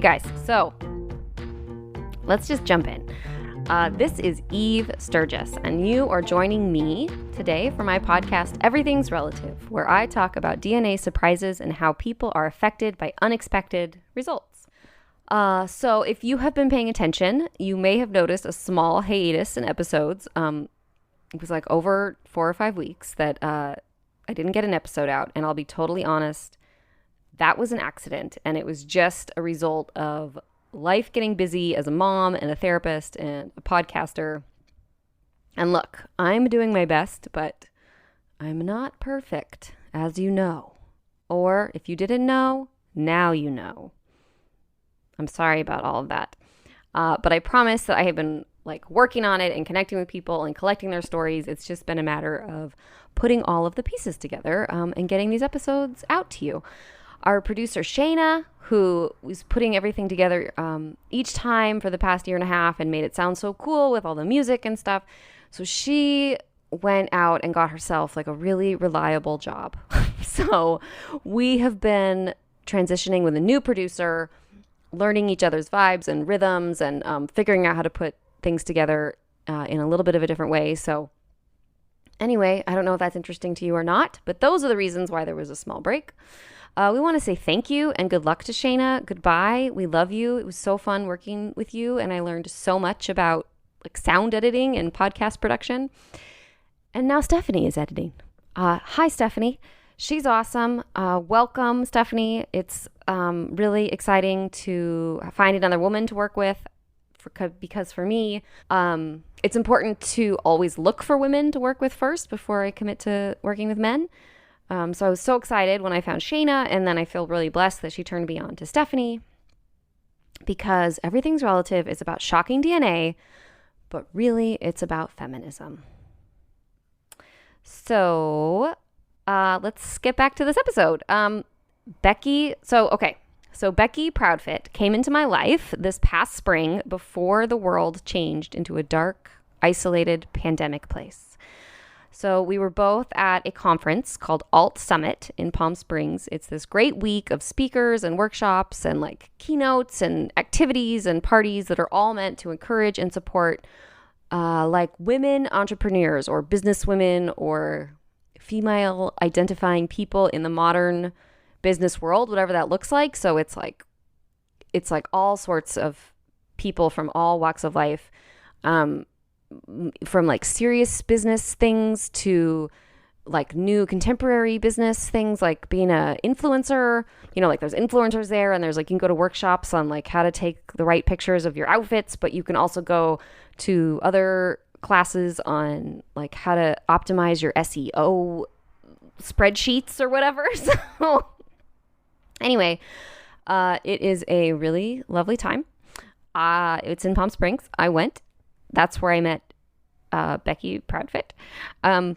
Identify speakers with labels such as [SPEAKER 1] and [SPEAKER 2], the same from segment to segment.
[SPEAKER 1] guys, so let's just jump in. This is Eve Sturgis, and you are joining me today for my podcast, Everything's Relative, where I talk about DNA surprises and how people are affected by unexpected results. So if you have been paying attention, you may have noticed a small hiatus in episodes. It was like over 4 or 5 weeks that I didn't get an episode out, and I'll be totally honest, that was an accident, and it was just a result of life getting busy as a mom and a therapist and a podcaster. And look, I'm doing my best, but I'm not perfect, as you know. Or if you didn't know, now you know. I'm sorry about all of that. But I promise that I have been working on it and connecting with people and collecting their stories. It's just been a matter of putting all of the pieces together and getting these episodes out to you. Our producer, Shayna, who was putting everything together each time for the past year and a half and made it sound so cool with all the music and stuff. So she went out and got herself a really reliable job. So we have been transitioning with a new producer, learning each other's vibes and rhythms and figuring out how to put things together in a little bit of a different way. So anyway, I don't know if that's interesting to you or not, but those are the reasons why there was a small break. We want to say thank you and good luck to Shayna. Goodbye. We love you. It was so fun working with you, and I learned so much about sound editing and podcast production. And now Stephanie is editing. Hi, Stephanie. She's awesome. Welcome, Stephanie. It's really exciting to find another woman to work with because for me, it's important to always look for women to work with first before I commit to working with men. So I was so excited when I found Shayna, and then I feel really blessed that she turned me on to Stephanie, because Everything's Relative is about shocking DNA, but really it's about feminism. So let's get back to this episode. Becky Proudfit came into my life this past spring before the world changed into a dark, isolated pandemic place. So we were both at a conference called Alt Summit in Palm Springs. It's this great week of speakers and workshops and keynotes and activities and parties that are all meant to encourage and support women entrepreneurs or business women or female identifying people in the modern business world, whatever that looks like. So it's all sorts of people from all walks of life, from serious business things to new contemporary business things, like being a influencer. There's influencers there, and there's you can go to workshops on how to take the right pictures of your outfits, but you can also go to other classes on how to optimize your SEO spreadsheets or whatever. So anyway, it is a really lovely time. It's in Palm Springs. I went. That's where I met Becky Proudfit. I'm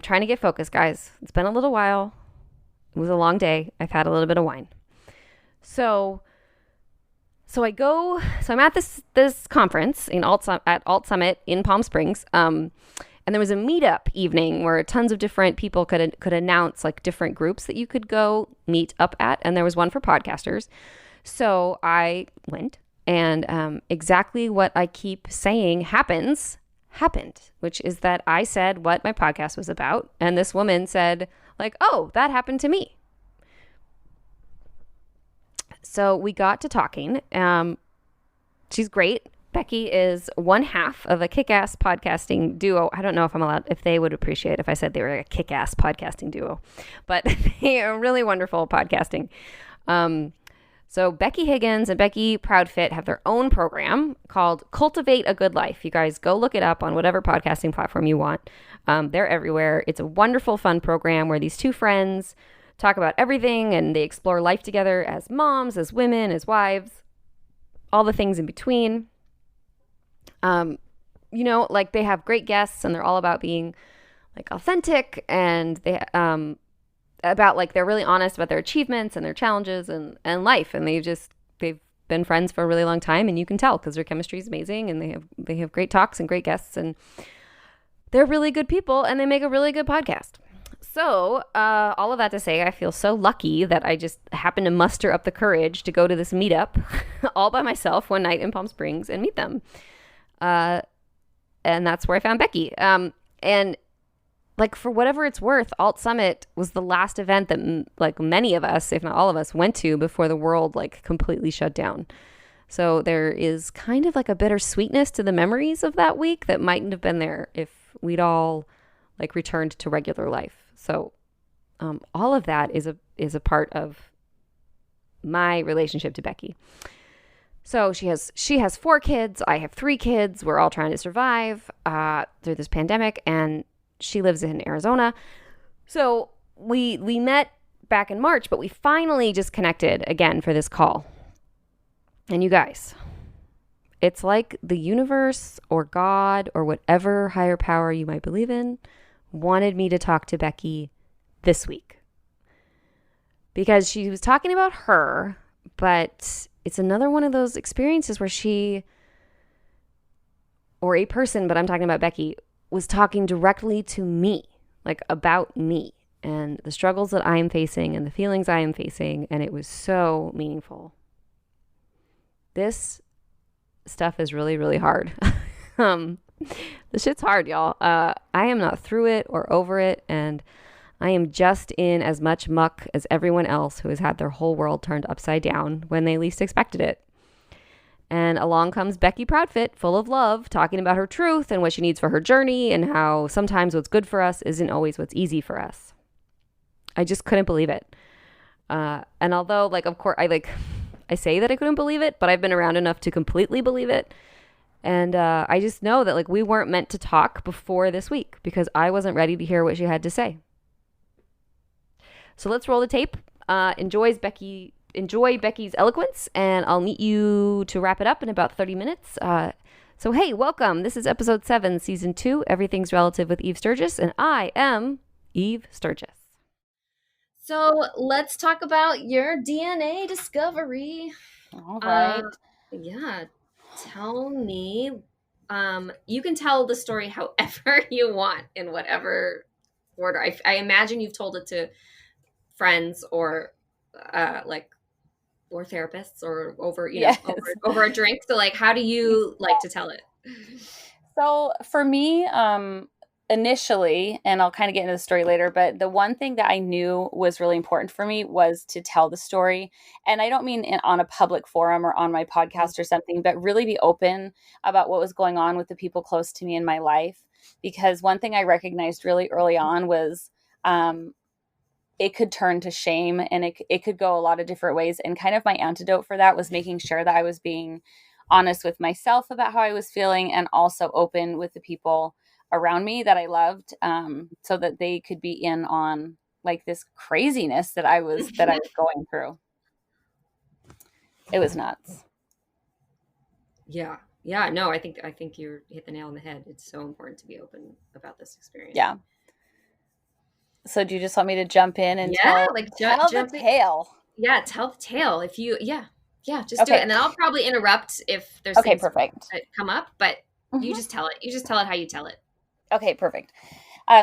[SPEAKER 1] trying to get focused, guys. It's been a little while. It was a long day. I've had a little bit of wine. So I'm at this conference at Alt Summit in Palm Springs. And there was a meetup evening where tons of different people could announce different groups that you could go meet up at. And there was one for podcasters. So I went, and exactly what I keep saying happened, which is that I said what my podcast was about. And this woman said oh, that happened to me. So we got to talking. She's great. Becky is one half of a kick-ass podcasting duo. I don't know if they would appreciate if I said they were a kick-ass podcasting duo, but they are really wonderful podcasting. So Becky Higgins and Becky Proudfit have their own program called Cultivate a Good Life. You guys go look it up on whatever podcasting platform you want. They're everywhere. It's a wonderful, fun program where these two friends talk about everything, and they explore life together as moms, as women, as wives, all the things in between. They have great guests, and they're all about being authentic, and they they're really honest about their achievements and their challenges and life, and they've been friends for a really long time, and you can tell because their chemistry is amazing, and they have great talks and great guests, and they're really good people, and they make a really good podcast. So, all of that to say, I feel so lucky that I just happened to muster up the courage to go to this meetup all by myself one night in Palm Springs and meet them. Uh, and that's where I found Becky. And like, for whatever it's worth, Alt Summit was the last event that like many of us, if not all of us, went to before the world like completely shut down. So there is kind of like a bittersweetness to the memories of that week that mightn't have been there if we'd all like returned to regular life. So all of that is a part of my relationship to Becky. So she has 4 kids. I have 3 kids. We're all trying to survive through this pandemic, and she lives in Arizona. So we met back in March, but we finally just connected again for this call. And you guys, it's like the universe or God or whatever higher power you might believe in wanted me to talk to Becky this week. Because she was talking about her, but it's another one of those experiences where she, or a person, but I'm talking about Becky, was talking directly to me, like about me and the struggles that I am facing and the feelings I am facing. And it was so meaningful. This stuff is really, really hard. The shit's hard, y'all. I am not through it or over it, and I am just in as much muck as everyone else who has had their whole world turned upside down when they least expected it. And along comes Becky Proudfit, full of love, talking about her truth and what she needs for her journey and how sometimes what's good for us isn't always what's easy for us. I just couldn't believe it. And although, like, of course, I say that I couldn't believe it, but I've been around enough to completely believe it. And I just know that like we weren't meant to talk before this week because I wasn't ready to hear what she had to say. So let's roll the tape. Enjoy Becky's eloquence, and I'll meet you to wrap it up in about 30 minutes. So hey, welcome. This is episode 7, season 2, Everything's Relative with Eve Sturgis, and I am Eve Sturgis. So let's talk about your DNA discovery.
[SPEAKER 2] All right.
[SPEAKER 1] Yeah. Tell me, you can tell the story however you want in whatever order. I imagine you've told it to friends or or therapists or over,
[SPEAKER 2] Yes.
[SPEAKER 1] over a drink. So like, how do you like to tell it?
[SPEAKER 2] So for me, initially, and I'll kind of get into the story later, but the one thing that I knew was really important for me was to tell the story. And I don't mean on a public forum or on my podcast or something, but really be open about what was going on with the people close to me in my life. Because one thing I recognized really early on was it could turn to shame, and it could go a lot of different ways. And kind of my antidote for that was making sure that I was being honest with myself about how I was feeling, and also open with the people around me that I loved, so that they could be in on like this craziness that I was going through. It was nuts.
[SPEAKER 1] Yeah. Yeah. No, I think you hit the nail on the head. It's so important to be open about this experience.
[SPEAKER 2] Yeah. So do you just want me to jump in and tell the tale?
[SPEAKER 1] Yeah, tell the tale. If you, just do it. And then I'll probably interrupt if there's things
[SPEAKER 2] perfect.
[SPEAKER 1] that come up, but you just tell it. You just tell it how you tell it.
[SPEAKER 2] Okay, perfect.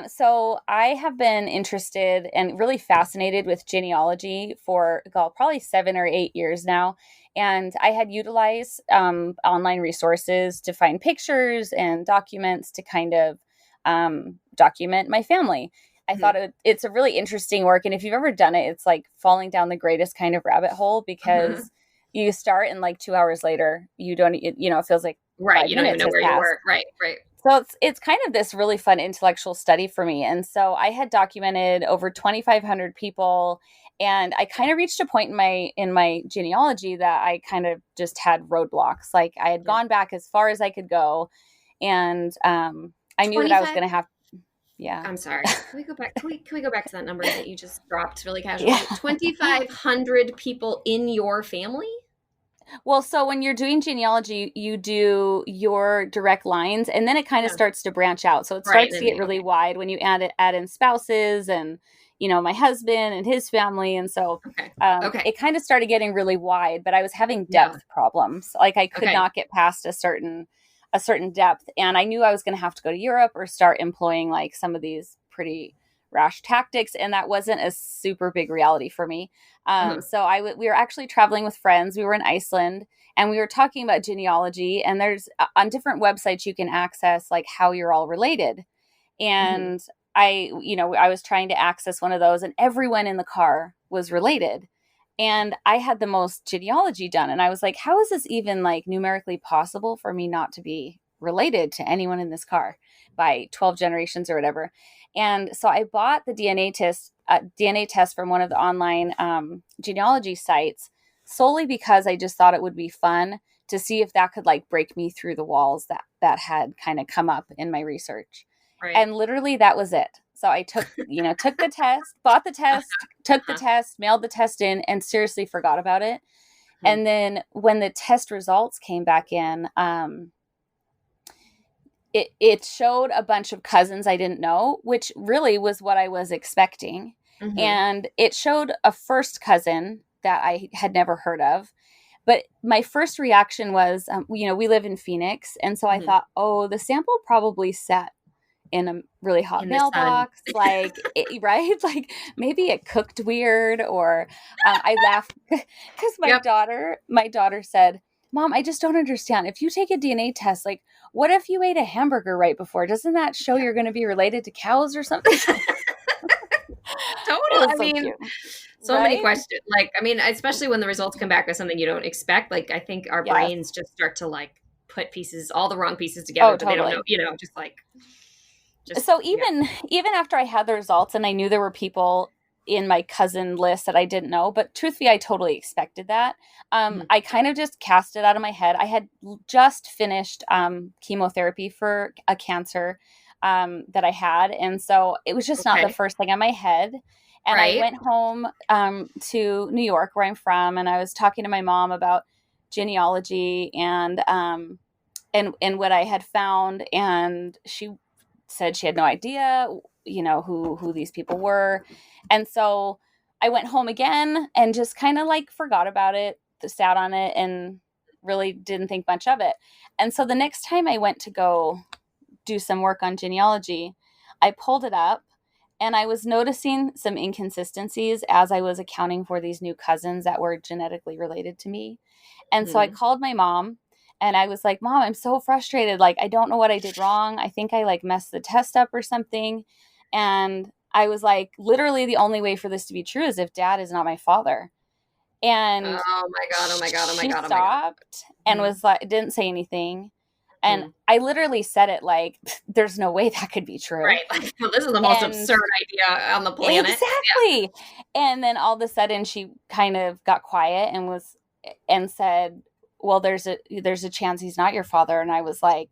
[SPEAKER 2] So I have been interested and really fascinated with genealogy for probably 7 or 8 years now. And I had utilized online resources to find pictures and documents to kind of document my family. I thought it's a really interesting work. And if you've ever done it, it's like falling down the greatest kind of rabbit hole, because you start and like 2 hours later, you don't, it feels like
[SPEAKER 1] you don't even know where you were. Right.
[SPEAKER 2] So it's kind of this really fun intellectual study for me. And so I had documented over 2,500 people, and I kind of reached a point in my genealogy that I kind of just had roadblocks. Like I had gone back as far as I could go, and I knew that I was going to have. Yeah.
[SPEAKER 1] I'm sorry. Can we go back? Can we go back to that number that you just dropped really casually? Yeah. 2,500 people in your family?
[SPEAKER 2] Well, so when you're doing genealogy, you do your direct lines, and then it kind of starts to branch out. So it starts to get really wide when you add in spouses and, my husband and his family. And so it kind of started getting really wide, but I was having depth problems. Like I could not get past a certain depth. And I knew I was going to have to go to Europe or start employing like some of these pretty rash tactics, and that wasn't a super big reality for me.
[SPEAKER 1] Uh-huh.
[SPEAKER 2] So we were actually traveling with friends. We were in Iceland, and we were talking about genealogy. And there's on different websites you can access like how you're all related.
[SPEAKER 1] Mhm.
[SPEAKER 2] And I was trying to access one of those, and everyone in the car was related. And I had the most genealogy done. And I was like, how is this even like numerically possible for me not to be related to anyone in this car by 12 generations or whatever? And so I bought the DNA test from one of the online genealogy sites solely because I just thought it would be fun to see if that could like break me through the walls that had kind of come up in my research.
[SPEAKER 1] Right.
[SPEAKER 2] And literally that was it. So I took the test, bought the test, took the
[SPEAKER 1] Uh-huh.
[SPEAKER 2] test, mailed the test in, and seriously forgot about it.
[SPEAKER 1] Mhm.
[SPEAKER 2] And then when the test results came back in, it showed a bunch of cousins I didn't know, which really was what I was expecting.
[SPEAKER 1] Mhm.
[SPEAKER 2] And it showed a first cousin that I had never heard of. But my first reaction was, we live in Phoenix. And so I
[SPEAKER 1] Mhm.
[SPEAKER 2] thought, oh, the sample probably sat in a really hot
[SPEAKER 1] In the sun.
[SPEAKER 2] mailbox, right? Like maybe it cooked weird, or I laughed because
[SPEAKER 1] Yep.
[SPEAKER 2] my daughter said, "Mom, I just don't understand. If you take a DNA test, like, what if you ate a hamburger right before? Doesn't that show you're going to be related to cows or something?" It
[SPEAKER 1] Total.
[SPEAKER 2] was
[SPEAKER 1] I
[SPEAKER 2] so
[SPEAKER 1] mean,
[SPEAKER 2] cute,
[SPEAKER 1] so many
[SPEAKER 2] right?
[SPEAKER 1] questions. Like, I mean, especially when the results come back with something you don't expect. Like, I think our
[SPEAKER 2] Yes.
[SPEAKER 1] brains just start to like put pieces, all the wrong pieces together
[SPEAKER 2] Oh,
[SPEAKER 1] that they don't know,
[SPEAKER 2] totally.
[SPEAKER 1] just like, just,
[SPEAKER 2] So
[SPEAKER 1] yeah.
[SPEAKER 2] even after I had the results and I knew there were people in my cousin list that I didn't know, but truthfully, I totally expected that.
[SPEAKER 1] Mhm.
[SPEAKER 2] I kind of just cast it out of my head. I had just finished chemotherapy for a cancer that I had, and so it was just not the
[SPEAKER 1] Okay.
[SPEAKER 2] first thing on my head. And I
[SPEAKER 1] Right.
[SPEAKER 2] went home to New York, where I'm from, and I was talking to my mom about genealogy and what I had found, and she said she had no idea, who these people were. And so I went home again and just kind of like forgot about it, sat on it, and really didn't think much of it. And so the next time I went to go do some work on genealogy, I pulled it up and I was noticing some inconsistencies as I was accounting for these new cousins that were genetically related to me. And so I
[SPEAKER 1] Mhm.
[SPEAKER 2] called my mom and I was like, "Mom, I'm so frustrated. Like, I don't know what I did wrong. I think I like messed the test up or something." And I was like, literally, the only way for this to be true is if dad is not my father. And
[SPEAKER 1] Oh my God. Oh my God. Oh my
[SPEAKER 2] she
[SPEAKER 1] God. Oh my God.
[SPEAKER 2] stopped and
[SPEAKER 1] Mhm.
[SPEAKER 2] was like, didn't say anything. And
[SPEAKER 1] Mhm.
[SPEAKER 2] I literally said it like, there's no way that could be true.
[SPEAKER 1] Right. Like, well, this is the most
[SPEAKER 2] And
[SPEAKER 1] absurd idea on the planet. Yeah.
[SPEAKER 2] exactly. And then all of a sudden she kind of got quiet and said, "Well, there's a chance he's not your father." And I was like,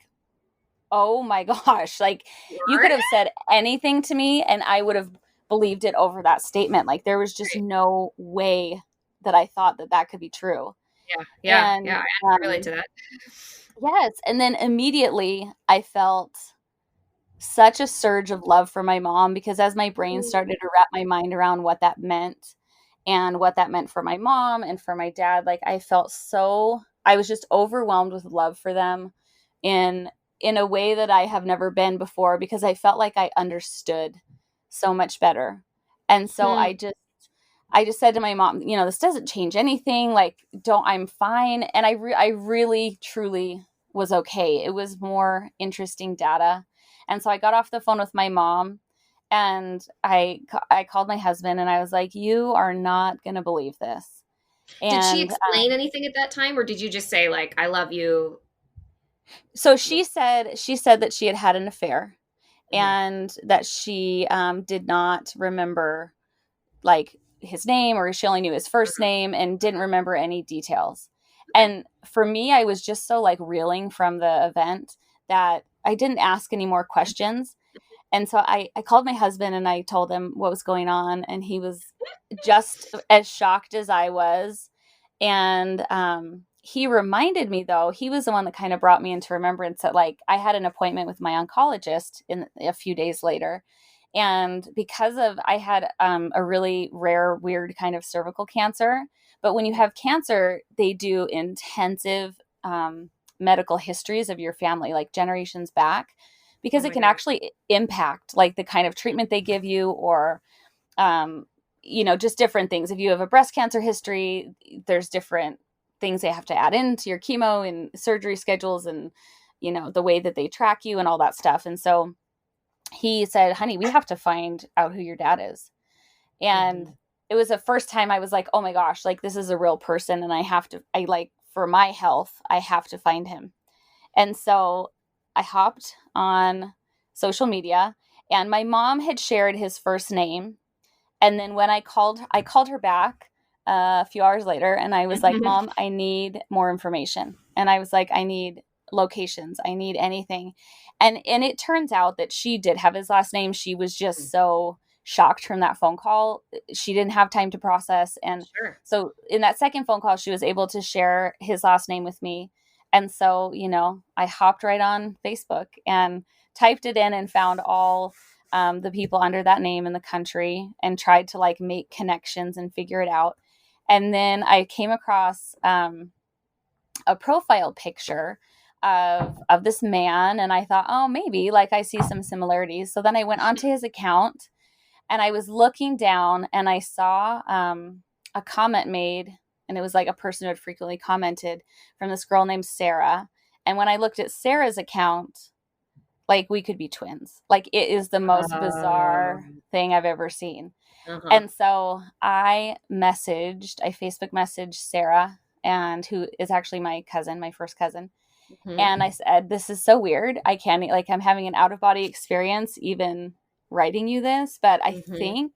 [SPEAKER 2] "Oh my gosh." Like you could
[SPEAKER 1] What?
[SPEAKER 2] have said anything to me and I would have believed it over that statement. Like there was just
[SPEAKER 1] Right.
[SPEAKER 2] no way that I thought that could be true.
[SPEAKER 1] Yeah. Yeah. Yeah.
[SPEAKER 2] And
[SPEAKER 1] I relate to that.
[SPEAKER 2] yes, and then immediately I felt such a surge of love for my mom because as my brain started to wrap my mind around what that meant and what that meant for my mom and for my dad, like I was just overwhelmed with love for them in in a way that I have never been before because I felt like I understood so much better. And so
[SPEAKER 1] Hmm.
[SPEAKER 2] I just said to my mom, this doesn't change anything. Like, don't, I'm fine. And I really, truly was okay. It was more interesting data. And so I got off the phone with my mom and I called my husband and I was like, you are not going to believe this.
[SPEAKER 1] Did she
[SPEAKER 2] And
[SPEAKER 1] explain anything at that time, or did you just say like, "I love you"?
[SPEAKER 2] so she said that she had had an affair
[SPEAKER 1] Mhm.
[SPEAKER 2] and that she did not remember like his name, or she only knew his first
[SPEAKER 1] Mhm.
[SPEAKER 2] name and didn't remember any details.
[SPEAKER 1] Okay.
[SPEAKER 2] And for me, I was just so like reeling from the event that I didn't ask any more questions. And so I called my husband and I told him what was going on. And he was just as shocked as I was. And he reminded me, though, he was the one that kind of brought me into remembrance that, like, I had an appointment with my oncologist in a few days later. And because of, I had a really rare, weird kind of cervical cancer. But when you have cancer, they do intensive medical histories of your family, like generations back,
[SPEAKER 1] Oh
[SPEAKER 2] because it
[SPEAKER 1] my
[SPEAKER 2] can
[SPEAKER 1] gosh.
[SPEAKER 2] actually impact like the kind of treatment they give you, or just different things. If you have a breast cancer history, there's different things they have to add into your chemo and surgery schedules, and the way that they track you and all that stuff. And so he said, honey, we have to find out who your dad is. And
[SPEAKER 1] Mm-hmm.
[SPEAKER 2] it was the first time I was like, oh my gosh, like this is a real person, and I like, for my health, I have to find him. And so I hopped on social media, and my mom had shared his first name. And then when I called her back a few hours later, and I was like, Mom, I need more information. And I was like, I need locations. I need anything. And it turns out that she did have his last name. She was just so shocked from that phone call. She didn't have time to process. And
[SPEAKER 1] Sure.
[SPEAKER 2] so in that second phone call, she was able to share his last name with me. And so, I hopped right on Facebook and typed it in and found all the people under that name in the country, and tried to like make connections and figure it out. And then I came across a profile picture of this man, and I thought, oh, maybe like I see some similarities. So then I went onto his account, and I was looking down, and I saw a comment made, and it was like a person who had frequently commented, from this girl named Sarah. And when I looked at Sarah's account, like we could be twins. Like it is the most bizarre thing I've ever seen.
[SPEAKER 1] Uh-huh.
[SPEAKER 2] And so I Facebook messaged Sarah, and who is actually my cousin, my first cousin. And
[SPEAKER 1] Mm-hmm.
[SPEAKER 2] I said, this is so weird. I can't, like, I'm having an out of body experience even writing you this, but I
[SPEAKER 1] Mm-hmm.
[SPEAKER 2] think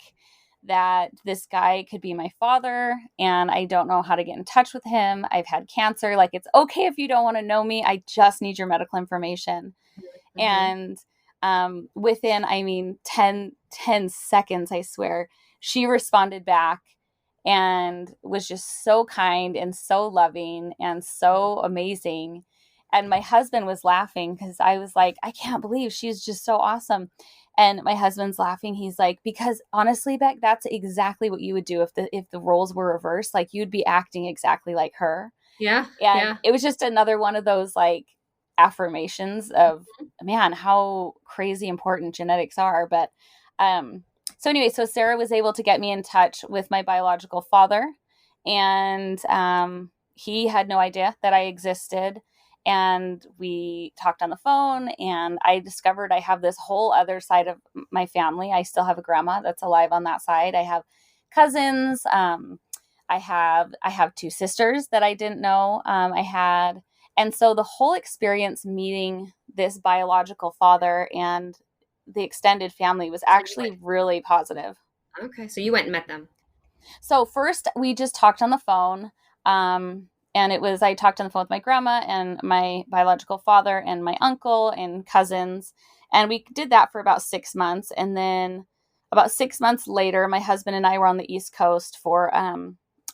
[SPEAKER 2] that this guy could be my father, and I don't know how to get in touch with him. I've had cancer. Like, it's okay if you don't want to know me. I just need your medical information.
[SPEAKER 1] Mm-hmm.
[SPEAKER 2] And within, I mean, 10 seconds, I swear, she responded back and was just so kind and so loving and so amazing. And my husband was laughing because I was like, I can't believe she's just so awesome. And my husband's laughing. He's like, because honestly, Beck, that's exactly what you would do if the roles were reversed. Like, you'd be acting exactly like her.
[SPEAKER 1] Yeah.
[SPEAKER 2] And
[SPEAKER 1] Yeah.
[SPEAKER 2] it was just another one of those like affirmations of, man, how crazy important genetics are. But so anyway, so Sarah was able to get me in touch with my biological father, and he had no idea that I existed. And we talked on the phone, and I discovered I have this whole other side of my family. I still have a grandma that's alive on that side. I have cousins. I have two sisters that I didn't know I had. And so the whole experience meeting this biological father and the extended family was
[SPEAKER 1] So you
[SPEAKER 2] actually really positive.
[SPEAKER 1] went. Okay. So you went and met them.
[SPEAKER 2] So first we just talked on the phone. And I talked on the phone with my grandma and my biological father and my uncle and cousins. And we did that for about 6 months. And then about 6 months later, my husband and I were on the East Coast for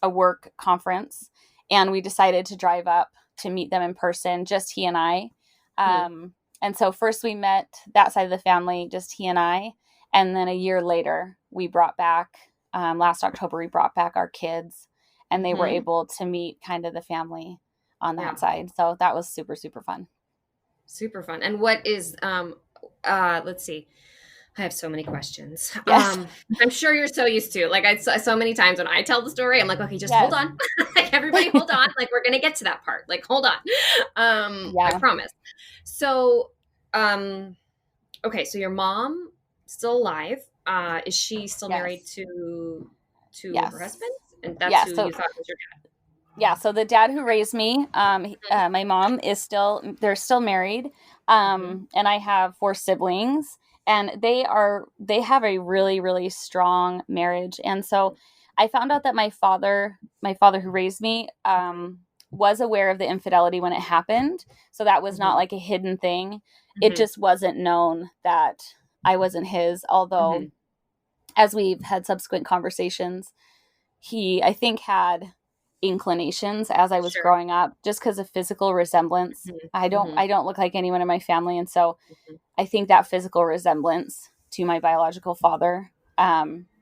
[SPEAKER 2] a work conference. And we decided to drive up to meet them in person, just he and I.
[SPEAKER 1] Hmm.
[SPEAKER 2] And so first we met that side of the family, just he and I. And then a year later, we brought back, last October, we brought back our kids, and they were
[SPEAKER 1] Mm-hmm.
[SPEAKER 2] able to meet kind of the family on
[SPEAKER 1] Yeah.
[SPEAKER 2] that side. So that was super, super fun.
[SPEAKER 1] Super fun. And what is let's see. I have so many questions.
[SPEAKER 2] Yes.
[SPEAKER 1] I'm sure you're so used to, like, so many times when I tell the story, I'm like, okay, just hold
[SPEAKER 2] Yes.
[SPEAKER 1] on. Like, everybody hold on. Like, we're gonna get to that part. Like, hold on. I
[SPEAKER 2] Yeah.
[SPEAKER 1] promise. So, okay, so your mom still alive. Is she still married
[SPEAKER 2] Yes.
[SPEAKER 1] to her
[SPEAKER 2] Yes.
[SPEAKER 1] husband? And that's
[SPEAKER 2] Yeah.
[SPEAKER 1] who
[SPEAKER 2] So
[SPEAKER 1] you thought was your
[SPEAKER 2] yeah, so the dad who raised me, my mom they're still married.
[SPEAKER 1] dad? Hmm.
[SPEAKER 2] And I have four siblings, and they have a really, really strong marriage. And so I found out that my father who raised me, was aware of the infidelity when it happened. So that was not
[SPEAKER 1] Hmm.
[SPEAKER 2] like a hidden thing. It
[SPEAKER 1] Hmm.
[SPEAKER 2] just wasn't known that I wasn't his, although
[SPEAKER 1] Hmm.
[SPEAKER 2] as we've had subsequent conversations, he, I think, had inclinations as I was
[SPEAKER 1] Sure.
[SPEAKER 2] growing up, just because of physical resemblance.
[SPEAKER 1] Hmm.
[SPEAKER 2] I don't
[SPEAKER 1] Hmm.
[SPEAKER 2] I don't look like anyone in my family, and so
[SPEAKER 1] Hmm.
[SPEAKER 2] I think that physical resemblance to my biological father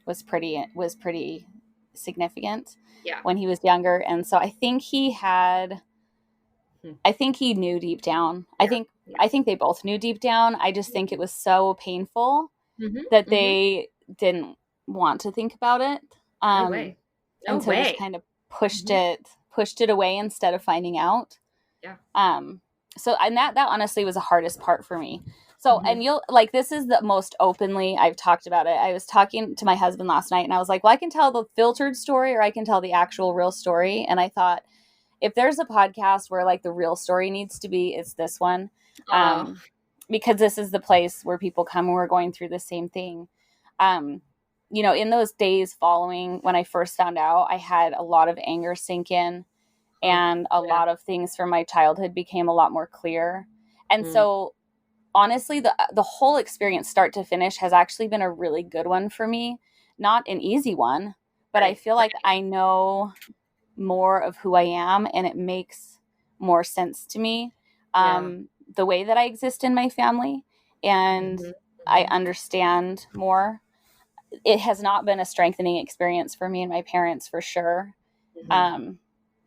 [SPEAKER 2] was pretty significant
[SPEAKER 1] Yeah.
[SPEAKER 2] when he was younger. And so I think he knew deep down. I
[SPEAKER 1] Yeah.
[SPEAKER 2] think
[SPEAKER 1] Yeah.
[SPEAKER 2] I think they both knew deep down. I just think it was so painful
[SPEAKER 1] Mm-hmm.
[SPEAKER 2] that
[SPEAKER 1] Mm-hmm.
[SPEAKER 2] they didn't want to think about it.
[SPEAKER 1] No way. No
[SPEAKER 2] And so just
[SPEAKER 1] way.
[SPEAKER 2] kind of pushed
[SPEAKER 1] Mm-hmm.
[SPEAKER 2] it away instead of finding out.
[SPEAKER 1] Yeah.
[SPEAKER 2] Um, so and that honestly was the hardest part for me. So,
[SPEAKER 1] Mm-hmm.
[SPEAKER 2] and you'll like, this is the most openly I've talked about it. I was talking to my husband last night and I was like, well, I can tell the filtered story or I can tell the actual real story. And I thought, if there's a podcast where like the real story needs to be, it's this one.
[SPEAKER 1] Oh.
[SPEAKER 2] Um, because this is the place where people come when we're going through the same thing. Um, in those days following when I first found out, I had a lot of anger sink in,
[SPEAKER 1] Oh.
[SPEAKER 2] and a
[SPEAKER 1] Yeah.
[SPEAKER 2] lot of things from my childhood became a lot more clear. And
[SPEAKER 1] Mm.
[SPEAKER 2] so honestly, the whole experience start to finish has actually been a really good one for me. Not an easy one, but I
[SPEAKER 1] Right.
[SPEAKER 2] feel
[SPEAKER 1] Right.
[SPEAKER 2] like I know more of who I am and it makes more sense to me.
[SPEAKER 1] Yeah.
[SPEAKER 2] The way that I exist in my family, and
[SPEAKER 1] Mm-hmm.
[SPEAKER 2] I
[SPEAKER 1] Mm-hmm.
[SPEAKER 2] understand more. It has not been a strengthening experience for me and my parents for sure.
[SPEAKER 1] Mm-hmm.
[SPEAKER 2] Um,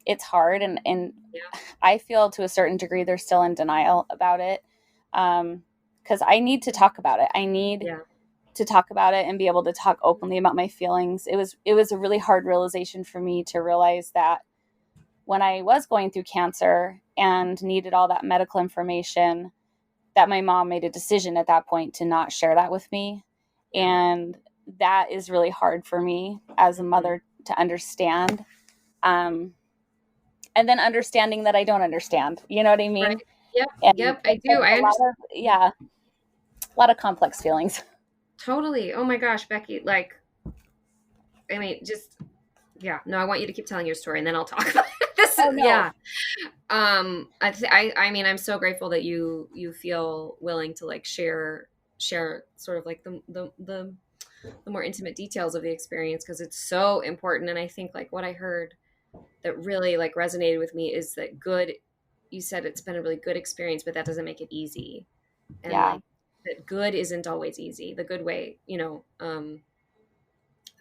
[SPEAKER 2] it's hard, and
[SPEAKER 1] Yeah.
[SPEAKER 2] I feel to a certain degree they're still in denial about it. Because I need to talk about it. I need
[SPEAKER 1] Yeah.
[SPEAKER 2] to talk about it and be able to talk openly about my feelings. It was a really hard realization for me to realize that when I was going through cancer and needed all that medical information, that my mom made a decision at that point to not share that with me.
[SPEAKER 1] Yeah.
[SPEAKER 2] And that is really hard for me as a
[SPEAKER 1] Mm-hmm.
[SPEAKER 2] mother to understand. Um, and then understanding that I don't understand, you know what I
[SPEAKER 1] Right.
[SPEAKER 2] mean?
[SPEAKER 1] Yep.
[SPEAKER 2] And
[SPEAKER 1] Yep. I do.
[SPEAKER 2] it's
[SPEAKER 1] I
[SPEAKER 2] a lot
[SPEAKER 1] understand.
[SPEAKER 2] of, yeah, a lot of complex feelings.
[SPEAKER 1] Totally. Oh my gosh, Becky. Like, I mean, just yeah. No, I want you to keep telling your story, and then I'll talk about it. This
[SPEAKER 2] Oh
[SPEAKER 1] is
[SPEAKER 2] no.
[SPEAKER 1] yeah. I mean, I'm so grateful that you feel willing to like share sort of like the more intimate details of the experience because it's so important. And I think like what I heard that really like resonated with me is that good. You said it's been a really good experience, but that doesn't make it easy. And
[SPEAKER 2] Yeah.
[SPEAKER 1] like that good isn't always easy. The good way,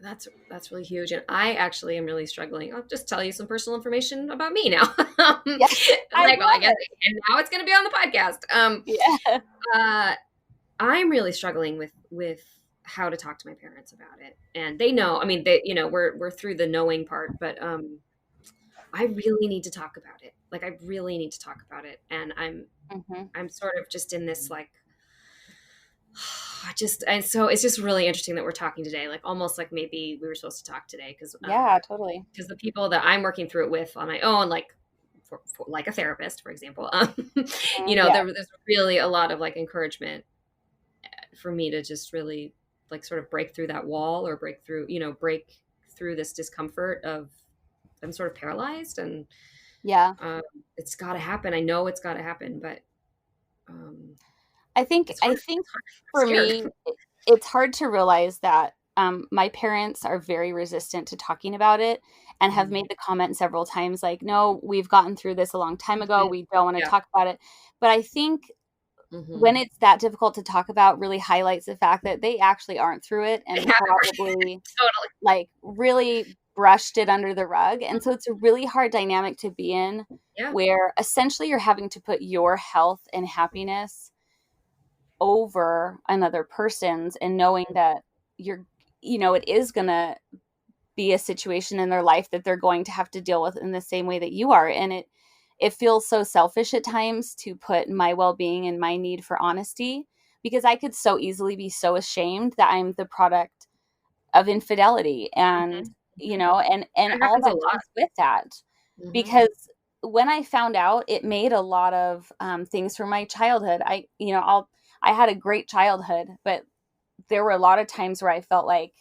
[SPEAKER 1] that's really huge. And I actually am really struggling. I'll just tell you some personal information about me now.
[SPEAKER 2] Yeah. I
[SPEAKER 1] Like, well, I
[SPEAKER 2] love
[SPEAKER 1] guess,
[SPEAKER 2] it.
[SPEAKER 1] and now it's going to be on the podcast.
[SPEAKER 2] Yeah.
[SPEAKER 1] Uh, I'm really struggling with how to talk to my parents about it, and they know. I mean, we're through the knowing part, but I really need to talk about it. Like, I really need to talk about it, and
[SPEAKER 2] Hmm.
[SPEAKER 1] I'm sort of just in this like and so it's just really interesting that we're talking today, like almost like maybe we were supposed to talk today
[SPEAKER 2] Yeah, totally.
[SPEAKER 1] because the people that I'm working through it with on my own, like for like a therapist, for example,
[SPEAKER 2] Mhm. Yeah.
[SPEAKER 1] there's really a lot of like encouragement for me to just really like sort of break through that wall or break through this discomfort of I'm sort of paralyzed and
[SPEAKER 2] Yeah.
[SPEAKER 1] um, it's got to happen. I know it's got to happen, but um,
[SPEAKER 2] I think
[SPEAKER 1] it's
[SPEAKER 2] I
[SPEAKER 1] hard.
[SPEAKER 2] think
[SPEAKER 1] It's hard. I'm
[SPEAKER 2] for
[SPEAKER 1] scared.
[SPEAKER 2] me, it's hard to realize that my parents are very resistant to talking about it and have
[SPEAKER 1] Mm.
[SPEAKER 2] made the comment several times, like, "No, we've gotten through this a long time ago.
[SPEAKER 1] Mhm.
[SPEAKER 2] We don't want to
[SPEAKER 1] Yeah.
[SPEAKER 2] talk about it." But I think when
[SPEAKER 1] Hmm.
[SPEAKER 2] it's that difficult to talk about, really highlights the fact that they actually aren't through it and
[SPEAKER 1] Yeah,
[SPEAKER 2] probably
[SPEAKER 1] totally.
[SPEAKER 2] like really brushed it under the rug. And so it's a really hard dynamic to be in,
[SPEAKER 1] Yeah.
[SPEAKER 2] where essentially you're having to put your health and happiness over another person's, and knowing that you're it is going to be a situation in their life that they're going to have to deal with in the same way that you are. And it feels so selfish at times to put my well-being and my need for honesty, because I could so easily be so ashamed that I'm the product of infidelity, and
[SPEAKER 1] Mhm. Mhm.
[SPEAKER 2] and
[SPEAKER 1] That
[SPEAKER 2] all
[SPEAKER 1] happens a
[SPEAKER 2] that
[SPEAKER 1] lot.
[SPEAKER 2] comes with that.
[SPEAKER 1] Mhm.
[SPEAKER 2] Because when I found out, it made a lot of things from my childhood. I had a great childhood, but there were a lot of times where I felt like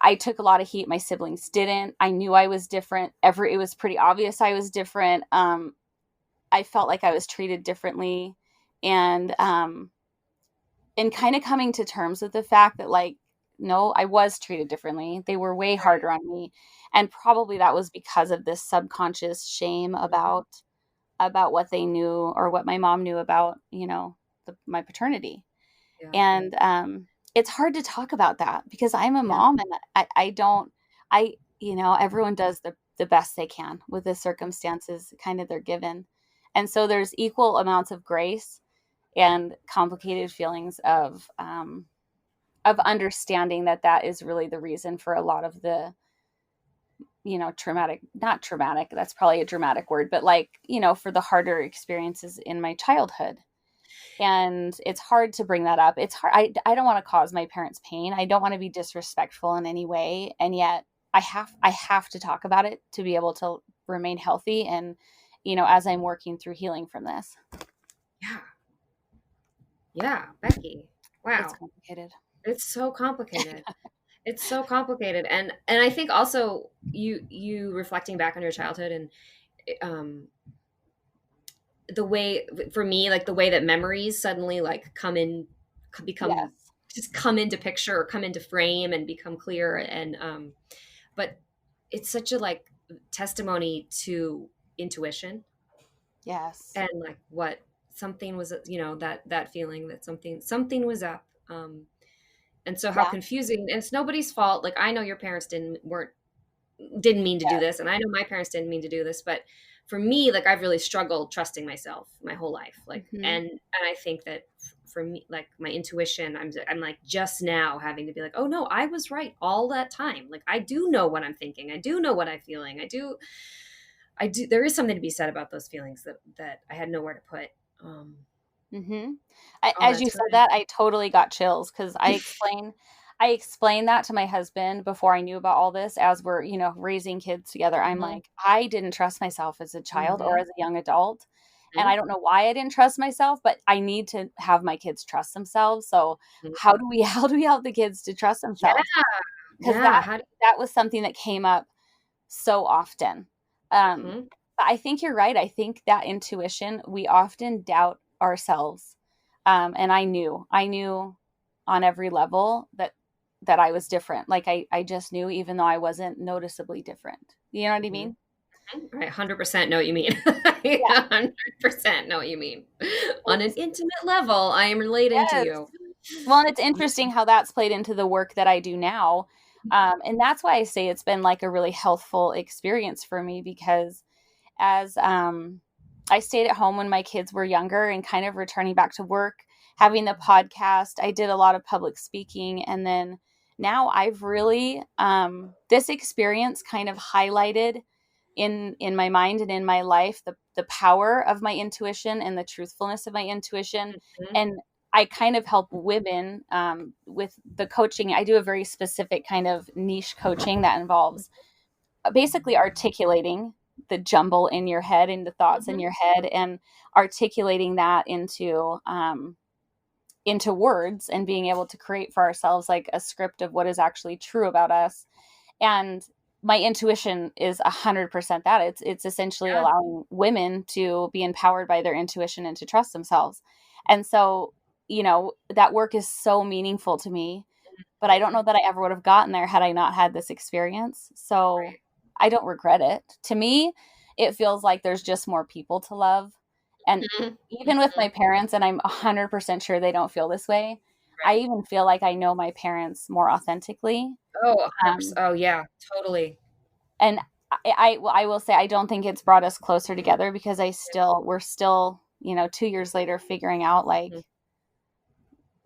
[SPEAKER 2] I took a lot of heat. My siblings didn't. I knew I was different. It was pretty obvious I was different. I felt like I was treated differently, and kind of coming to terms with the fact that, like, no, I was treated differently. They were way
[SPEAKER 1] Right.
[SPEAKER 2] harder on me, and probably that was because of this subconscious shame
[SPEAKER 1] Mhm.
[SPEAKER 2] about what they knew, or what my mom knew about my paternity.
[SPEAKER 1] Yeah.
[SPEAKER 2] And it's hard to talk about that because I'm a
[SPEAKER 1] Yeah.
[SPEAKER 2] mom, and I don't I everyone does the best they can with the circumstances kind of they're given. And so there's equal amounts of grace and complicated feelings of understanding that that is really the reason for a lot of the, traumatic, not traumatic, that's probably a dramatic word, but like, for the harder experiences in my childhood. And it's hard to bring that up. It's hard. I don't want to cause my parents pain. I don't want to be disrespectful in any way. And yet I have to talk about it to be able to remain healthy. And, as I'm working through healing from this,
[SPEAKER 1] Yeah. Yeah. Becky.
[SPEAKER 2] it's
[SPEAKER 1] Wow.
[SPEAKER 2] complicated.
[SPEAKER 1] It's so complicated. It's so complicated. And I think also you reflecting back on your childhood and um the way, for me, like the way that memories suddenly like become
[SPEAKER 2] Yes.
[SPEAKER 1] just come into picture or come into frame and become clear. And but it's such a like testimony to intuition
[SPEAKER 2] Yes.
[SPEAKER 1] and like what something was, that feeling that something was up. And so how
[SPEAKER 2] Yeah.
[SPEAKER 1] confusing, and it's nobody's fault. Like I know your parents didn't mean to do
[SPEAKER 2] Yes.
[SPEAKER 1] this, and I know my parents didn't mean to do this, but for me, like I've really struggled trusting myself my whole life. Like
[SPEAKER 2] Hmm.
[SPEAKER 1] and I think that for me, like my intuition, I'm like just now having to be like, oh no, I was right all that time. Like I do know what I'm thinking, I do know what I'm feeling, I do. There is something to be said about those feelings that I had nowhere to put
[SPEAKER 2] Hmm.
[SPEAKER 1] all
[SPEAKER 2] As
[SPEAKER 1] that
[SPEAKER 2] you said
[SPEAKER 1] time.
[SPEAKER 2] that, I totally got chills because I explained that to my husband before I knew about all this. As we're, raising kids together, I'm
[SPEAKER 1] Hmm.
[SPEAKER 2] like, I didn't trust myself as a child or
[SPEAKER 1] Hmm.
[SPEAKER 2] as a young adult. And
[SPEAKER 1] Hmm.
[SPEAKER 2] I don't know why I didn't trust myself, but I need to have my kids trust themselves. So how do we help the kids to trust
[SPEAKER 1] Yeah,
[SPEAKER 2] themselves? Because
[SPEAKER 1] yeah.
[SPEAKER 2] that was something that came up so often.
[SPEAKER 1] Mhm.
[SPEAKER 2] But I think you're right. I think that intuition, we often doubt ourselves. And I knew on every level that I was different. Like I just knew, even though I wasn't noticeably different. You know what I
[SPEAKER 1] Mhm.
[SPEAKER 2] mean?
[SPEAKER 1] I 100% know what you mean. I
[SPEAKER 2] Yeah.
[SPEAKER 1] 100% know what you mean. On an
[SPEAKER 2] It's,
[SPEAKER 1] intimate level, I am relating to
[SPEAKER 2] yes.
[SPEAKER 1] you.
[SPEAKER 2] Well, and it's interesting how that's played into the work that I do now. And that's why I say it's been like a really healthful experience for me because as I stayed at home when my kids were younger and kind of returning back to work, having the podcast, I did a lot of public speaking. And then now I've really, this experience kind of highlighted in my mind and in my life the power of my intuition and the truthfulness of my intuition.
[SPEAKER 1] Mhm.
[SPEAKER 2] And I kind of help women with the coaching. I do a very specific kind of niche coaching that involves basically articulating the jumble in your head and the thoughts in
[SPEAKER 1] Mhm.
[SPEAKER 2] your head and articulating that into words and being able to create for ourselves like a script of what is actually true about us. And my intuition is 100% that it's essentially
[SPEAKER 1] Yeah.
[SPEAKER 2] allowing women to be empowered by their intuition and to trust themselves. And so, that work is so meaningful to me, but I don't know that I ever would have gotten there had I not had this experience. So
[SPEAKER 1] Right.
[SPEAKER 2] I don't regret it. To me, it feels like there's just more people to love. And
[SPEAKER 1] Mhm.
[SPEAKER 2] even with
[SPEAKER 1] Mhm.
[SPEAKER 2] my parents, and I'm 100% sure they don't feel this way, I
[SPEAKER 1] Right.
[SPEAKER 2] even feel like I know my parents more authentically.
[SPEAKER 1] Oh, 100%.
[SPEAKER 2] Um,
[SPEAKER 1] Oh, yeah, totally.
[SPEAKER 2] and I will say I don't think it's brought us closer together because we're still 2 years later figuring out like
[SPEAKER 1] Mhm.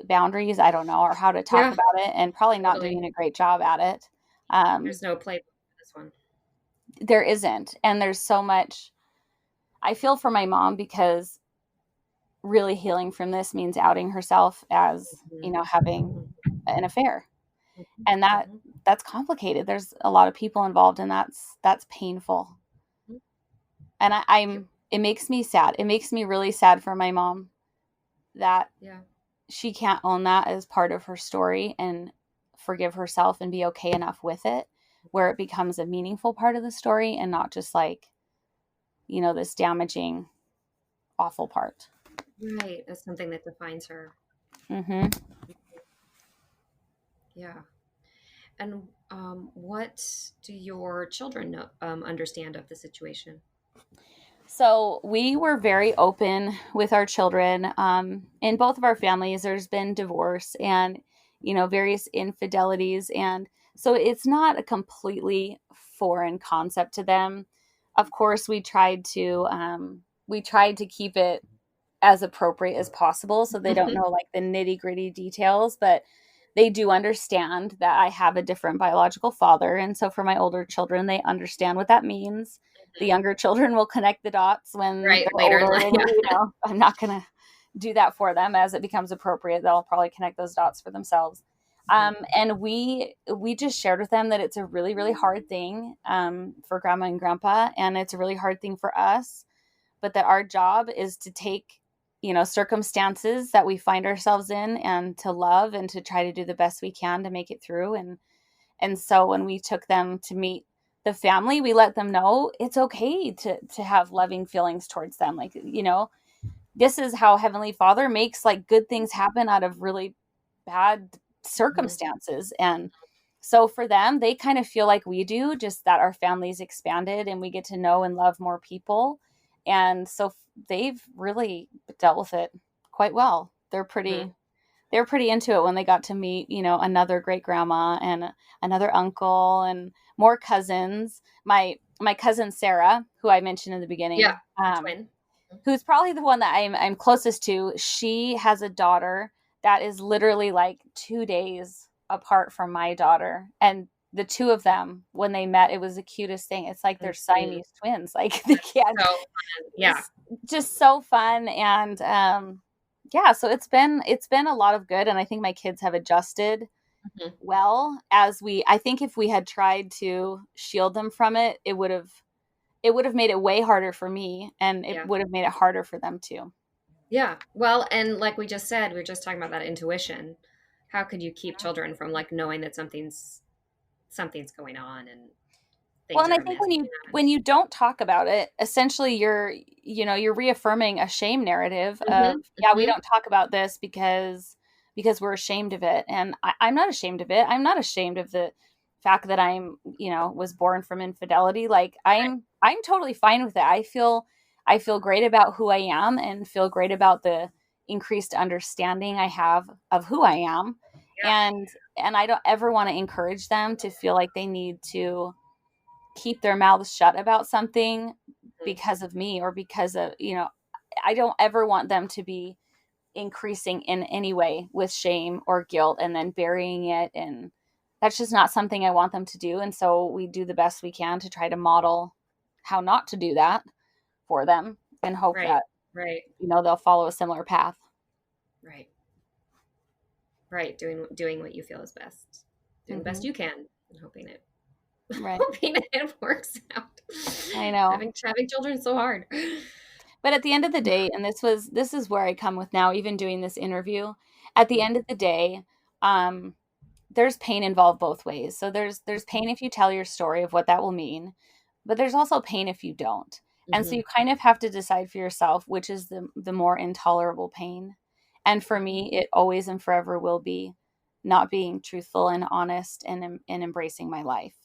[SPEAKER 2] boundaries. I don't know, or how to talk
[SPEAKER 1] Yeah,
[SPEAKER 2] about it, and probably not
[SPEAKER 1] totally.
[SPEAKER 2] doing a great job at it. Um,
[SPEAKER 1] There's no playbook for this one.
[SPEAKER 2] there isn't, and there's so much. I feel for my mom because really healing from this means outing herself as
[SPEAKER 1] Mhm.
[SPEAKER 2] having
[SPEAKER 1] Mhm.
[SPEAKER 2] an affair,
[SPEAKER 1] Mhm.
[SPEAKER 2] and
[SPEAKER 1] Mhm.
[SPEAKER 2] that's complicated. There's a lot of people involved, and that's painful.
[SPEAKER 1] Mhm.
[SPEAKER 2] And
[SPEAKER 1] Yep.
[SPEAKER 2] it makes me sad. It makes me really sad for my mom that
[SPEAKER 1] Yeah.
[SPEAKER 2] she can't own that as part of her story and forgive herself and be okay enough with it, where it becomes a meaningful part of the story and not just like, this damaging, awful part.
[SPEAKER 1] Right. That's something that defines her.
[SPEAKER 2] Hmm.
[SPEAKER 1] Yeah. And what do your children understand of the situation?
[SPEAKER 2] So we were very open with our children. In both of our families, there's been divorce and, various infidelities. And so it's not a completely foreign concept to them. Of course, we tried to we tried to keep it as appropriate as possible so they don't know like the nitty-gritty details, but they do understand that I have a different biological father. And so for my older children, they understand what that means. The younger children will connect the dots when
[SPEAKER 1] Right,
[SPEAKER 2] they're
[SPEAKER 1] later in
[SPEAKER 2] older.
[SPEAKER 1] life.
[SPEAKER 2] And, I'm not going to do that for them. As it becomes appropriate, they'll probably connect those dots for themselves. And we just shared with them that it's a really, really hard thing for grandma and grandpa, and it's a really hard thing for us, but that our job is to take, circumstances that we find ourselves in and to love and to try to do the best we can to make it through. And so when we took them to meet the family, we let them know it's okay to have loving feelings towards them. Like, this is how Heavenly Father makes like good things happen out of really bad circumstances. And so for them, they kind of feel like we do, just that our family's expanded and we get to know and love more people. And so they've really dealt with it quite well. They're pretty into it when they got to meet, another great grandma and another uncle and more cousins. My cousin Sarah, who I mentioned in the beginning,
[SPEAKER 1] Yeah, twin.
[SPEAKER 2] who's probably the one that I'm closest to. She has a daughter that is literally like 2 days apart from my daughter, and the two of them, when they met, it was the cutest thing. It's like they're Siamese twins. Like they can't.
[SPEAKER 1] So fun. Yeah,
[SPEAKER 2] It's just so fun. And yeah, so it's been a lot of good, and I think my kids have adjusted well. I think if we had tried to shield them from it, it would have made it way harder for me, and it would have made it harder for them too.
[SPEAKER 1] Yeah. Well, and like we just said, we were just talking about that intuition. How could you keep children from like knowing that something's going on and
[SPEAKER 2] Well,
[SPEAKER 1] things
[SPEAKER 2] and I
[SPEAKER 1] are
[SPEAKER 2] think
[SPEAKER 1] amiss?
[SPEAKER 2] when you don't talk about it, essentially you're reaffirming a shame narrative of, we don't talk about this because we're ashamed of it. And I'm not ashamed of it. I'm not ashamed of the fact that I'm, was born from infidelity. Like I'm totally fine with it. I feel great about who I am and feel great about the increased understanding I have of who I am.
[SPEAKER 1] Yeah.
[SPEAKER 2] And I don't ever want to encourage them to feel like they need to keep their mouths shut about something because of me or because of, I don't ever want them to be increasing in any way with shame or guilt and then burying it. And that's just not something I want them to do. And so we do the best we can to try to model how not to do that for them and hope that,
[SPEAKER 1] Right.
[SPEAKER 2] They'll follow a similar path.
[SPEAKER 1] Right. Right. Doing what you feel is best. Doing the best you can and hoping it works out.
[SPEAKER 2] I know.
[SPEAKER 1] Having children is so hard.
[SPEAKER 2] But at the end of the day, and this is where I come with now, even doing this interview, at the end of the day, there's pain involved both ways. So there's pain if you tell your story of what that will mean, but there's also pain if you don't. And so you kind of have to decide for yourself which is the more intolerable pain. And for me, it always and forever will be not being truthful and honest and embracing my life.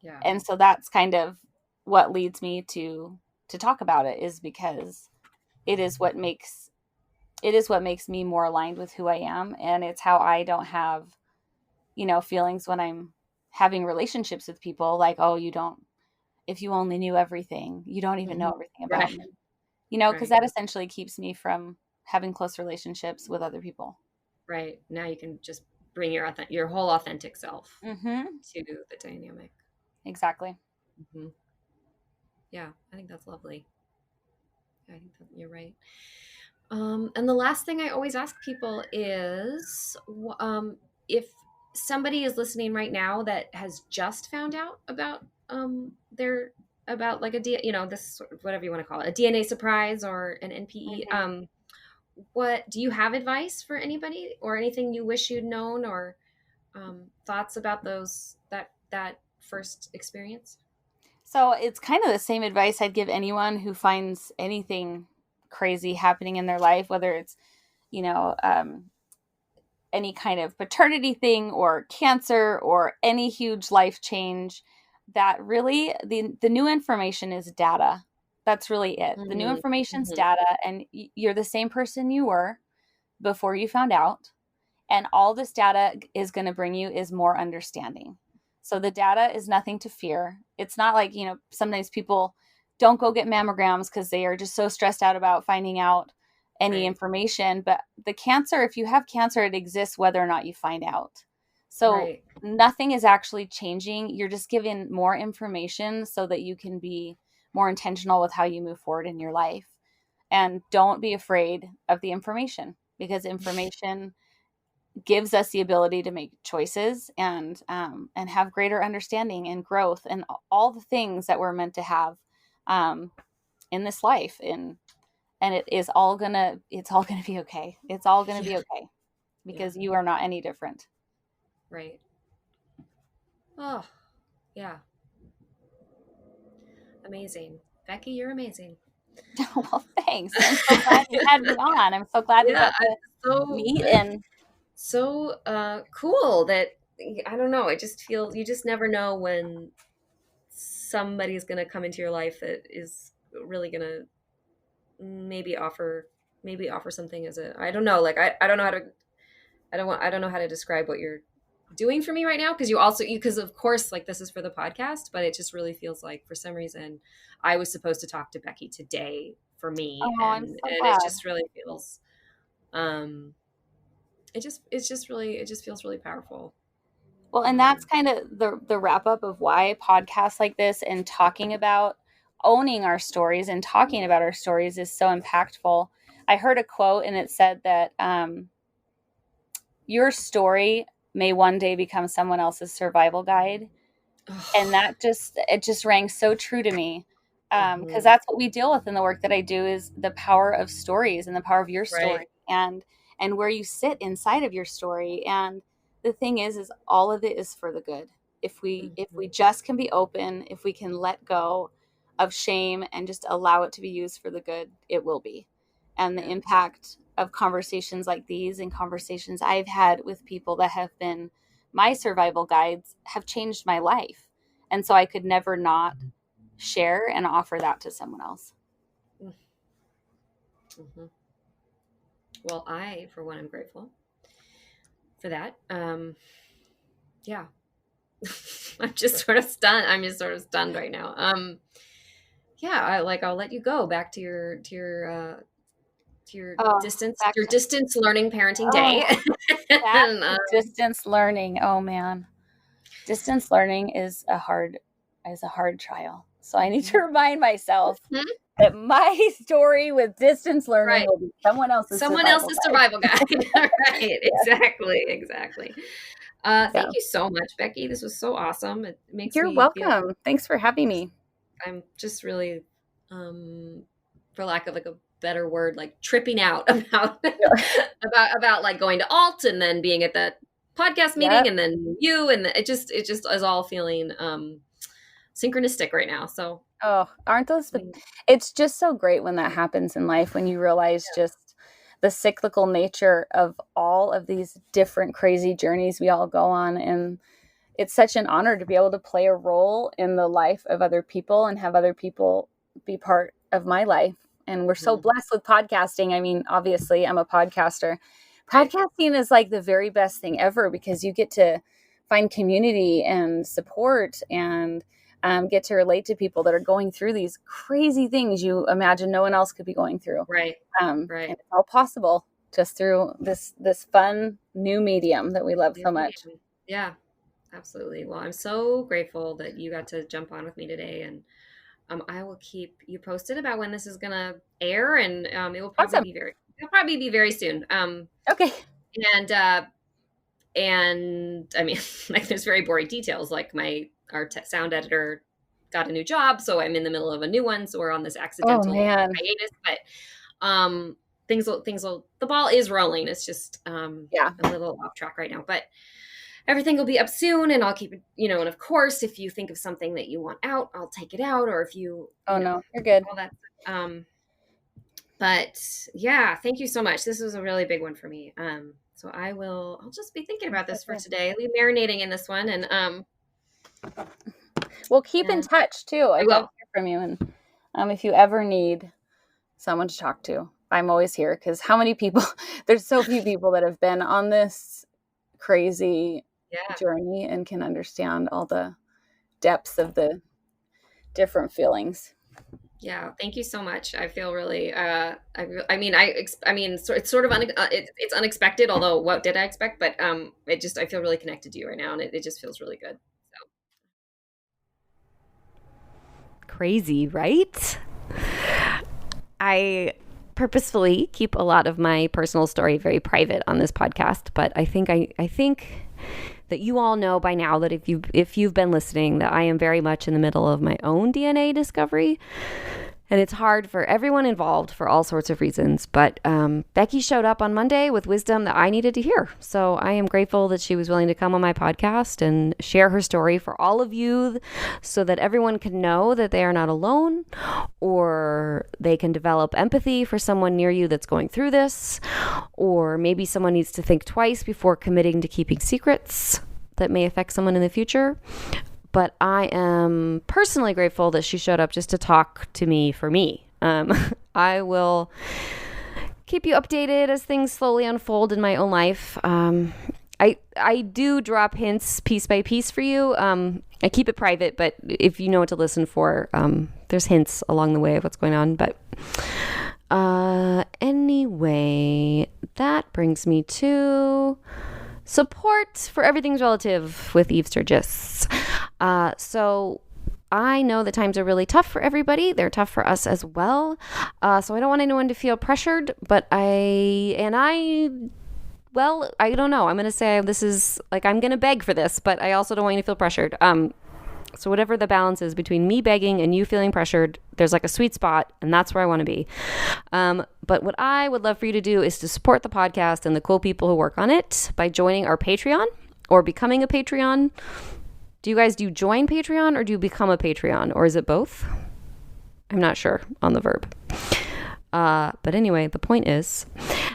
[SPEAKER 1] Yeah.
[SPEAKER 2] And so that's kind of what leads me to talk about it, is because it is what makes me more aligned with who I am. And it's how I don't have, feelings when I'm having relationships with people like, oh, if you only knew everything, you don't even know everything about me, because that essentially keeps me from having close relationships with other people.
[SPEAKER 1] Right. Now you can just bring your whole authentic self to the dynamic.
[SPEAKER 2] Exactly.
[SPEAKER 1] Yeah, I think that's lovely. I think you're right. And the last thing I always ask people is, if somebody is listening right now that has just found out about like this whatever you want to call it, a DNA surprise or an NPE. What do you have advice for anybody or anything you wish you'd known or thoughts about that first experience?
[SPEAKER 2] So it's kind of the same advice I'd give anyone who finds anything crazy happening in their life, whether it's, any kind of paternity thing or cancer or any huge life change, that really the new information is data. That's really it. The new information's data, and you're the same person you were before you found out. And all this data is going to bring you is more understanding. So the data is nothing to fear. It's not like, sometimes people don't go get mammograms because they are just so stressed out about finding out any information. But the cancer, if you have cancer, it exists whether or not you find out. So nothing is actually changing. You're just given more information so that you can be more intentional with how you move forward in your life. And don't be afraid of the information, because information gives us the ability to make choices and have greater understanding and growth and all the things that we're meant to have in this life. And it's all gonna be okay. It's all gonna be okay, because you are not any different.
[SPEAKER 1] Right. Oh, yeah. Amazing. Becky, you're amazing.
[SPEAKER 2] Well, thanks. I'm so glad you had me on. I'm so glad we got to meet. And
[SPEAKER 1] so cool that, I don't know, it just feels, you just never know when somebody's going to come into your life that is really going to maybe offer something as a, I don't know, like I don't know how to, I don't know how to describe what you're doing for me right now, because of course, like, this is for the podcast, but it just really feels like for some reason I was supposed to talk to Becky today for me.
[SPEAKER 2] I'm so glad.
[SPEAKER 1] It just really feels it just feels really powerful.
[SPEAKER 2] Well, and that's kind of the wrap up of why podcasts like this and talking about owning our stories and talking about our stories is so impactful. I heard a quote, and it said that your story may one day become someone else's survival guide. And that just rang so true to me, because that's what we deal with in the work that I do, is the power of stories and the power of your story, and where you sit inside of your story. And the thing is all of it is for the good. If we just can be open, if we can let go of shame and just allow it to be used for the good, it will be. And the impact of conversations like these and conversations I've had with people that have been my survival guides have changed my life. And so I could never not share and offer that to someone else.
[SPEAKER 1] Mm-hmm. Well, I, for one, am grateful for that. Yeah. I'm just sort of stunned right now. Yeah, I'll let you go back to your distance learning parenting day.
[SPEAKER 2] And, distance learning. Oh man. Distance learning is a hard trial. So I need to remind myself that my story with distance learning will be someone else's
[SPEAKER 1] survival guide. Right. Exactly. Thank you so much, Becky. This was so awesome. It makes
[SPEAKER 2] You're welcome. Thanks for having me.
[SPEAKER 1] I'm just really, for lack of like a better word, like tripping out about about like going to alt and then being at that podcast meeting and then you, and it just is all feeling synchronistic right now. So
[SPEAKER 2] aren't those it's just so great when that happens in life, when you realize just the cyclical nature of all of these different crazy journeys we all go on. And it's such an honor to be able to play a role in the life of other people and have other people be part of my life. And we're so blessed with podcasting. I mean, obviously I'm a podcaster. Podcasting is like the very best thing ever, because you get to find community and support and get to relate to people that are going through these crazy things you imagine no one else could be going through. And it's all possible just through this powerful new medium that we love so much.
[SPEAKER 1] Yeah, absolutely. Well, I'm so grateful that you got to jump on with me today, and I will keep you posted about when this is gonna air, and it will probably be very soon.
[SPEAKER 2] Okay.
[SPEAKER 1] And I mean, like, there's very boring details, like our sound editor got a new job, so I'm in the middle of a new one, so we're on this accidental hiatus. But the ball is rolling. It's just a little off track right now, but everything will be up soon, and I'll keep it, and of course, if you think of something that you want out, I'll take it out, or if you
[SPEAKER 2] no, you're good.
[SPEAKER 1] All that. But yeah, thank you so much. This was a really big one for me. So I'll just be thinking about this for today. I'll be marinating in this one, and
[SPEAKER 2] we'll keep in touch too. I will hear from you, and if you ever need someone to talk to, I'm always here, because how many people, there's so few people that have been on this crazy journey and can understand all the depths of the different feelings.
[SPEAKER 1] Yeah, thank you so much. I feel really, it's sort of, it's unexpected, although what did I expect? But I feel really connected to you right now, and it just feels really good. So crazy, right? I purposefully keep a lot of my personal story very private on this podcast, but I think that you all know by now that if you've been listening, that I am very much in the middle of my own DNA discovery. And it's hard for everyone involved for all sorts of reasons. But Becky showed up on Monday with wisdom that I needed to hear. So I am grateful that she was willing to come on my podcast and share her story for all of you so that everyone can know that they are not alone, or they can develop empathy for someone near you that's going through this, or maybe someone needs to think twice before committing to keeping secrets that may affect someone in the future. But I am personally grateful that she showed up just to talk to me for me. I will keep you updated as things slowly unfold in my own life. I do drop hints piece by piece for you. I keep it private, but if you know what to listen for, there's hints along the way of what's going on. But anyway, that brings me to support for Everything's Relative with Eve Sturgis. So I know that times are really tough for everybody. They're tough for us as well. So I don't want anyone to feel pressured, but I don't know. I'm going to say this is like, I'm going to beg for this, but I also don't want you to feel pressured. So whatever the balance is between me begging and you feeling pressured, there's like a sweet spot, and that's where I want to be. But what I would love for you to do is to support the podcast and the cool people who work on it by joining our Patreon or becoming a Patreon. Do you join Patreon or do you become a Patreon, or is it both? I'm not sure on the verb. But anyway, the point is,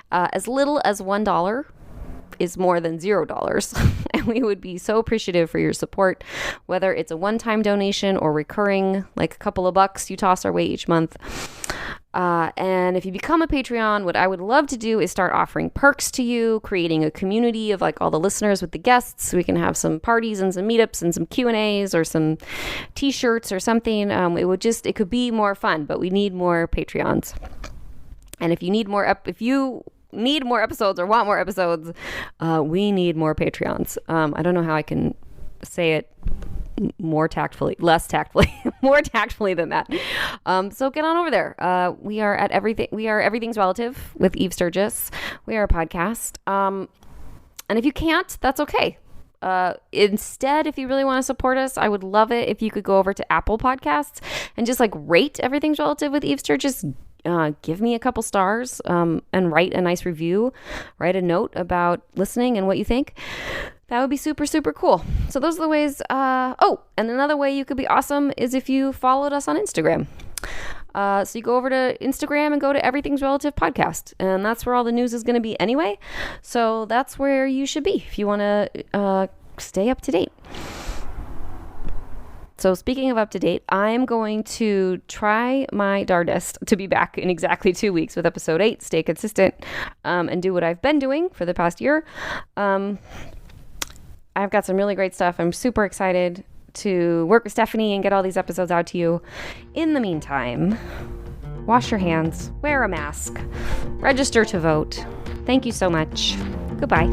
[SPEAKER 1] as little as $1 is more than $0. And we would be so appreciative for your support, whether it's a one-time donation or recurring, like a couple of bucks you toss our way each month. And if you become a Patreon, what I would love to do is start offering perks to you, creating a community of like all the listeners with the guests. We can have some parties and some meetups and some Q&As or some t-shirts or something. It could be more fun, but we need more Patreons. And if you need more episodes or want more episodes, we need more Patreons. I don't know how I can say it more tactfully, less tactfully, more tactfully than that. So get on over there. We are Everything's Relative with Eve Sturgis. We are a podcast. And if you can't, that's okay. Instead, if you really want to support us, I would love it if you could go over to Apple Podcasts and just like rate Everything's Relative with Eve Sturgis. Give me a couple stars and write a nice review. Write a note about listening and what you think. That would be super, super cool. So those are the ways. And another way you could be awesome is if you followed us on Instagram. So you go over to Instagram and go to Everything's Relative Podcast. And that's where all the news is going to be anyway. So that's where you should be if you want to stay up to date. So speaking of up to date, I'm going to try my darndest to be back in exactly 2 weeks with episode 8, stay consistent, and do what I've been doing for the past year. I've got some really great stuff. I'm super excited to work with Stephanie and get all these episodes out to you. In the meantime, wash your hands, wear a mask, register to vote. Thank you so much. Goodbye.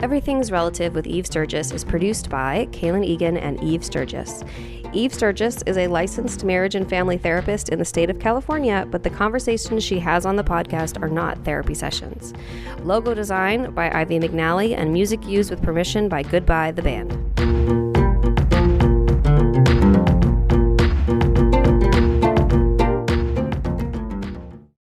[SPEAKER 1] Everything's Relative with Eve Sturgis is produced by Kaylin Egan and Eve Sturgis. Eve Sturgis is a licensed marriage and family therapist in the state of California, but the conversations she has on the podcast are not therapy sessions. Logo design by Ivy McNally and music used with permission by Goodbye the Band.